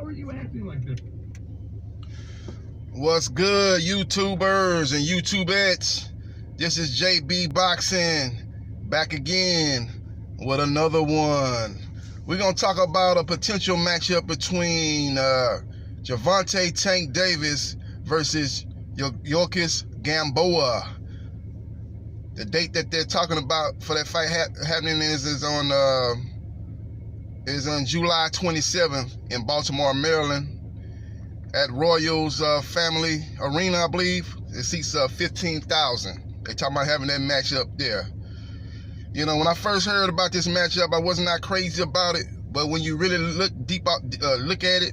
are you acting like this? What's good, YouTubers and YouTubettes? This is JB Boxing, back again with another one. We're going to talk about a potential matchup between Gervonta Tank Davis versus Yorkis Gamboa. The date that they're talking about for that fight happening is on July 27th in Baltimore, Maryland, at Royals Family Arena, I believe. It seats 15,000. They talking about having that matchup there. You know, when I first heard about this matchup, I was not crazy about it. But when you really look at it,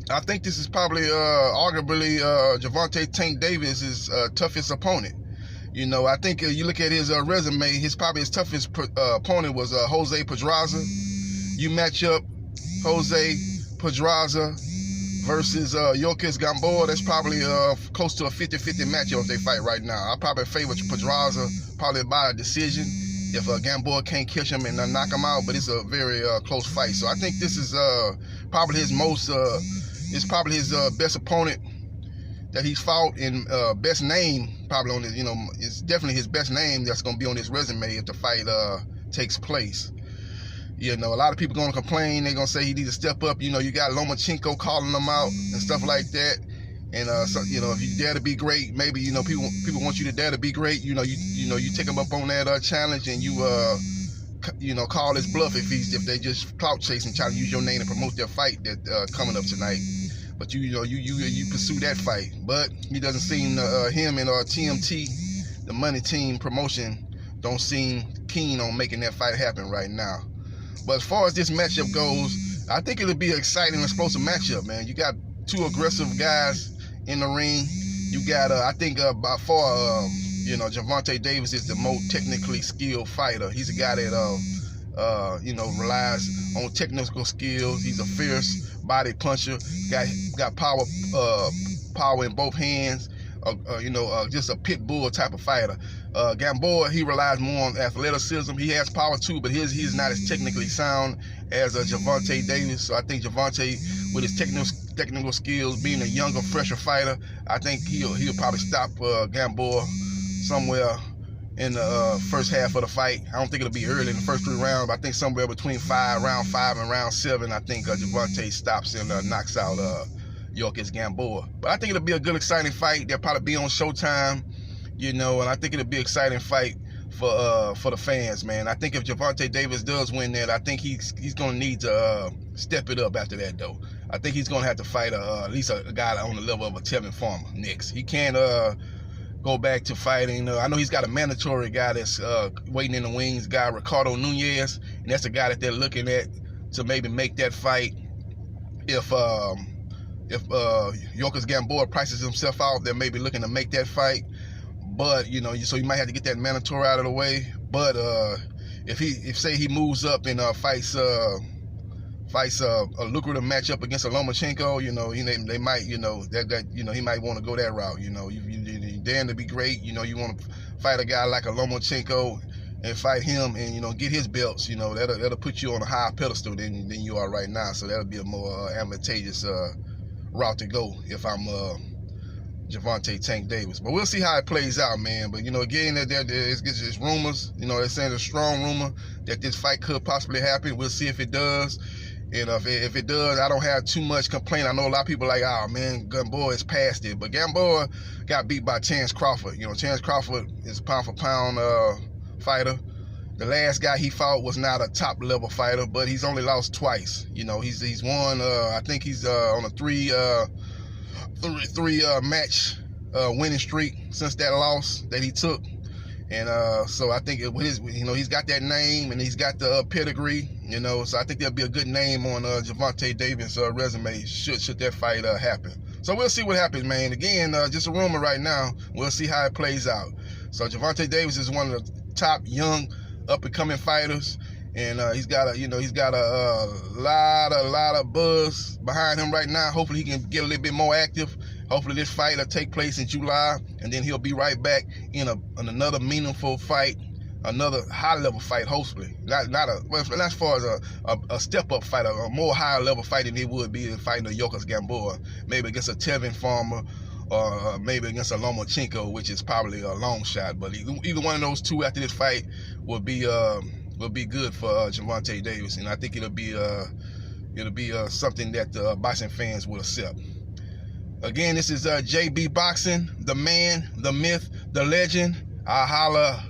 I think this is probably arguably Gervonta Tank Davis' toughest opponent. You know, I think you look at his resume, his toughest opponent was Jose Pedraza. You match up Jose Pedraza versus Yorkis Gamboa. That's probably close to a 50-50 matchup if they fight right now. I probably favor Pedraza, probably by a decision if Gamboa can't catch him and knock him out, but it's a very close fight. So I think this is probably his best opponent that he's fought, in best name probably on his, you know, it's definitely his best name that's going to be on his resume if the fight takes place. You know, a lot of people going to complain. They're going to say he needs to step up. You know, you got Lomachenko calling him out and stuff like that. And so, you know, if you dare to be great, maybe, you know, people want you to dare to be great. You know, you take him up on that challenge, and you know, call his bluff if they just clout chase and try to use your name to promote their fight that coming up tonight. But you pursue that fight. But he doesn't seem him and TMT, the money team promotion, don't seem keen on making that fight happen right now. But as far as this matchup goes, I think it'll be an exciting, explosive matchup, man. You got two aggressive guys in the ring. You got, I think by far, you know, Gervonta Davis is the most technically skilled fighter. He's a guy that, you know, relies on technical skills. He's a fierce body puncher. Got power in both hands. You know, just a pit bull type of fighter. Gamboa, he relies more on athleticism. He has power too, but he's not as technically sound as Gervonta Davis. So I think Gervonta, with his technical skills, being a younger, fresher fighter, I think he'll probably stop Gamboa somewhere in the first half of the fight. I don't think it'll be early in the first 3 rounds, but I think somewhere between round 5 and round 7, I think Gervonta stops and knocks out Yorkis Gamboa. But I think it'll be a good, exciting fight. They'll probably be on Showtime, you know, and I think it'll be an exciting fight for the fans, man. I think if Gervonta Davis does win that, I think he's going to need to step it up after that, though. I think he's going to have to fight at least a guy on the level of a Tevin Farmer next. He can't go back to fighting. I know he's got a mandatory guy that's waiting in the wings, guy Ricardo Nunez, and that's the guy that they're looking at to maybe make that fight. If Yorkis Gamboa prices himself out, they're maybe looking to make that fight. But, you know, so you might have to get that mandatory out of the way. But if say he moves up and fights a lucrative matchup against a Lomachenko, you know, they might, you know, you know, he might want to go that route. You know, you damn to be great. You know, you want to fight a guy like a Lomachenko and fight him and, you know, get his belts. You know, that'll put you on a higher pedestal than you are right now. So that'll be a more advantageous route to go if I'm Gervonta Tank Davis. But we'll see how it plays out, man. But, you know, again, there's rumors. You know, they're saying there's a strong rumor that this fight could possibly happen. We'll see if it does. And if it does, I don't have too much complaint. I know a lot of people are like, oh, man, Gamboa is past it. But Gamboa got beat by Terence Crawford. You know, Terence Crawford is a pound-for-pound fighter. The last guy he fought was not a top-level fighter, but he's only lost twice. You know, he's won, I think he's on a three match winning streak since that loss that he took. And so I think you know, he's got that name and he's got the pedigree, you know, so I think there'll be a good name on Gervonta Davis' resume should that fight happen. So we'll see what happens, man. Again, just a rumor right now. We'll see how it plays out. So Gervonta Davis is one of the top young up-and-coming fighters, and he's got a lot of buzz behind him right now. Hopefully he can get a little bit more active. Hopefully this fight will take place in July, and then he'll be right back in another meaningful fight another high-level fight, hopefully. Not as far as a step-up fight, a more higher-level fight than it would be fighting a Yorkis Gamboa, maybe against a Tevin Farmer, or maybe against a Lomachenko, which is probably a long shot. But either one of those two after this fight will be good for Gervonta Davis, and I think it'll be something that boxing fans will accept. Again, this is JB Boxing, the man, the myth, the legend. I'll holla.